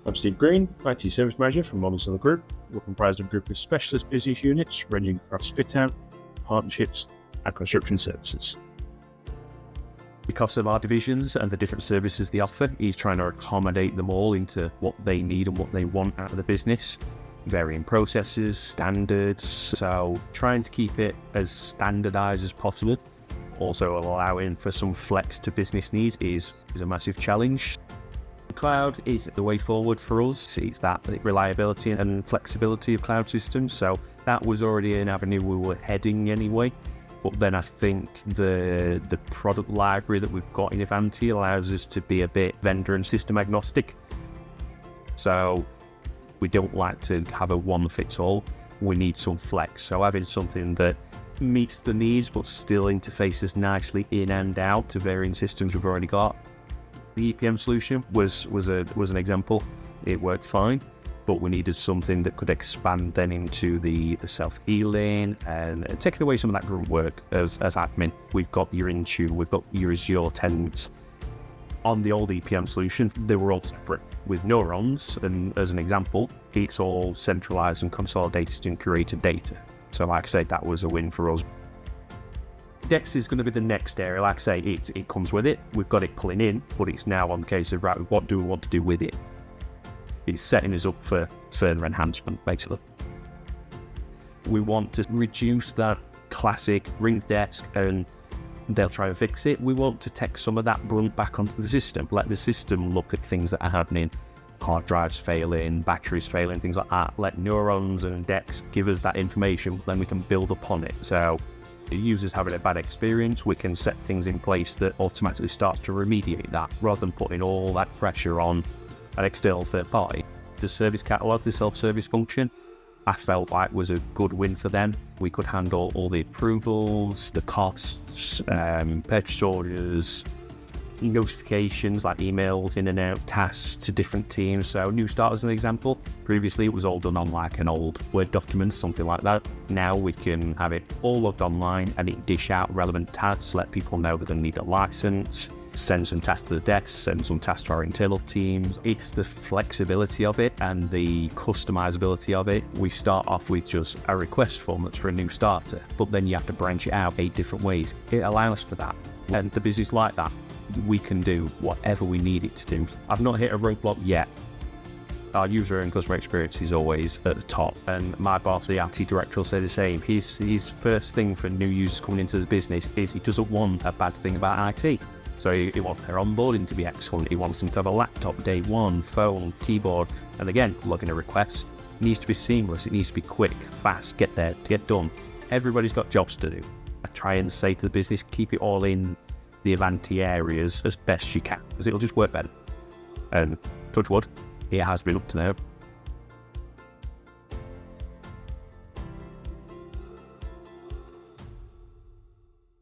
I'm Steve Green, IT Service Manager from Morgan Sindall Group. We're comprised of a group of specialist business units ranging across fit-out, partnerships, and construction services. Because of our divisions and the different services they offer, he's trying to accommodate them all into what they need and what they want out of the business. Varying processes, standards, so trying to keep it as standardized as possible. Also allowing for some flex to business needs is a massive challenge. Cloud is the way forward for us. It's that reliability and flexibility of cloud systems. So that was already an avenue we were heading anyway. But then I think the product library that we've got in Ivanti allows us to be a bit vendor and system agnostic. So we don't like to have a one fits all. We need some flex. So having something that meets the needs but still interfaces nicely in and out to varying systems we've already got. The EPM solution was an example. It worked fine, but we needed something that could expand then into the self-healing and taking away some of that grunt work as admin. We've got your Intune, we've got your Azure tenants. On the old EPM solution, they were all separate. With Neurons, and as an example, it's all centralized and consolidated and curated data. So like I say, that was a win for us. Dex is going to be the next area. Like I say, it comes with it. We've got it pulling in, but it's now on the case of, right, what do we want to do with it? It's setting us up for further enhancement, basically. We want to reduce that classic ring the desk and they'll try and fix it. We want to take some of that brunt back onto the system, let the system look at things that are happening, hard drives failing, batteries failing, things like that. Let Neurons and Dex give us that information, then we can build upon it. So the user's having a bad experience, we can set things in place that automatically start to remediate that, rather than putting all that pressure on an external third party. The service catalog, the self-service function, I felt like was a good win for them. We could handle all the approvals, the costs, purchase orders, notifications like emails in and out, tasks to different teams. So new start as an example. Previously it was all done on like an old Word document, something like that. Now we can have it all logged online and it dish out relevant tasks, let people know they're going to need a license, send some tasks to the desk, send some tasks to our internal teams. It's the flexibility of it and the customizability of it. We start off with just a request form that's for a new starter, but then you have to branch it out 8 different ways. It allows for that. And the business like that, we can do whatever we need it to do. I've not hit a roadblock yet. Our user and customer experience is always at the top. And my boss, the IT director, will say the same. His first thing for new users coming into the business is he doesn't want a bad thing about IT. So he wants their onboarding to be excellent. He wants them to have a laptop day one, phone, keyboard, and again, logging a request. It needs to be seamless. It needs to be quick, fast, get there, get done. Everybody's got jobs to do. I try and say to the business, keep it all in the Ivanti areas as best you can, because it'll just work better. And touch wood, it has been up to now.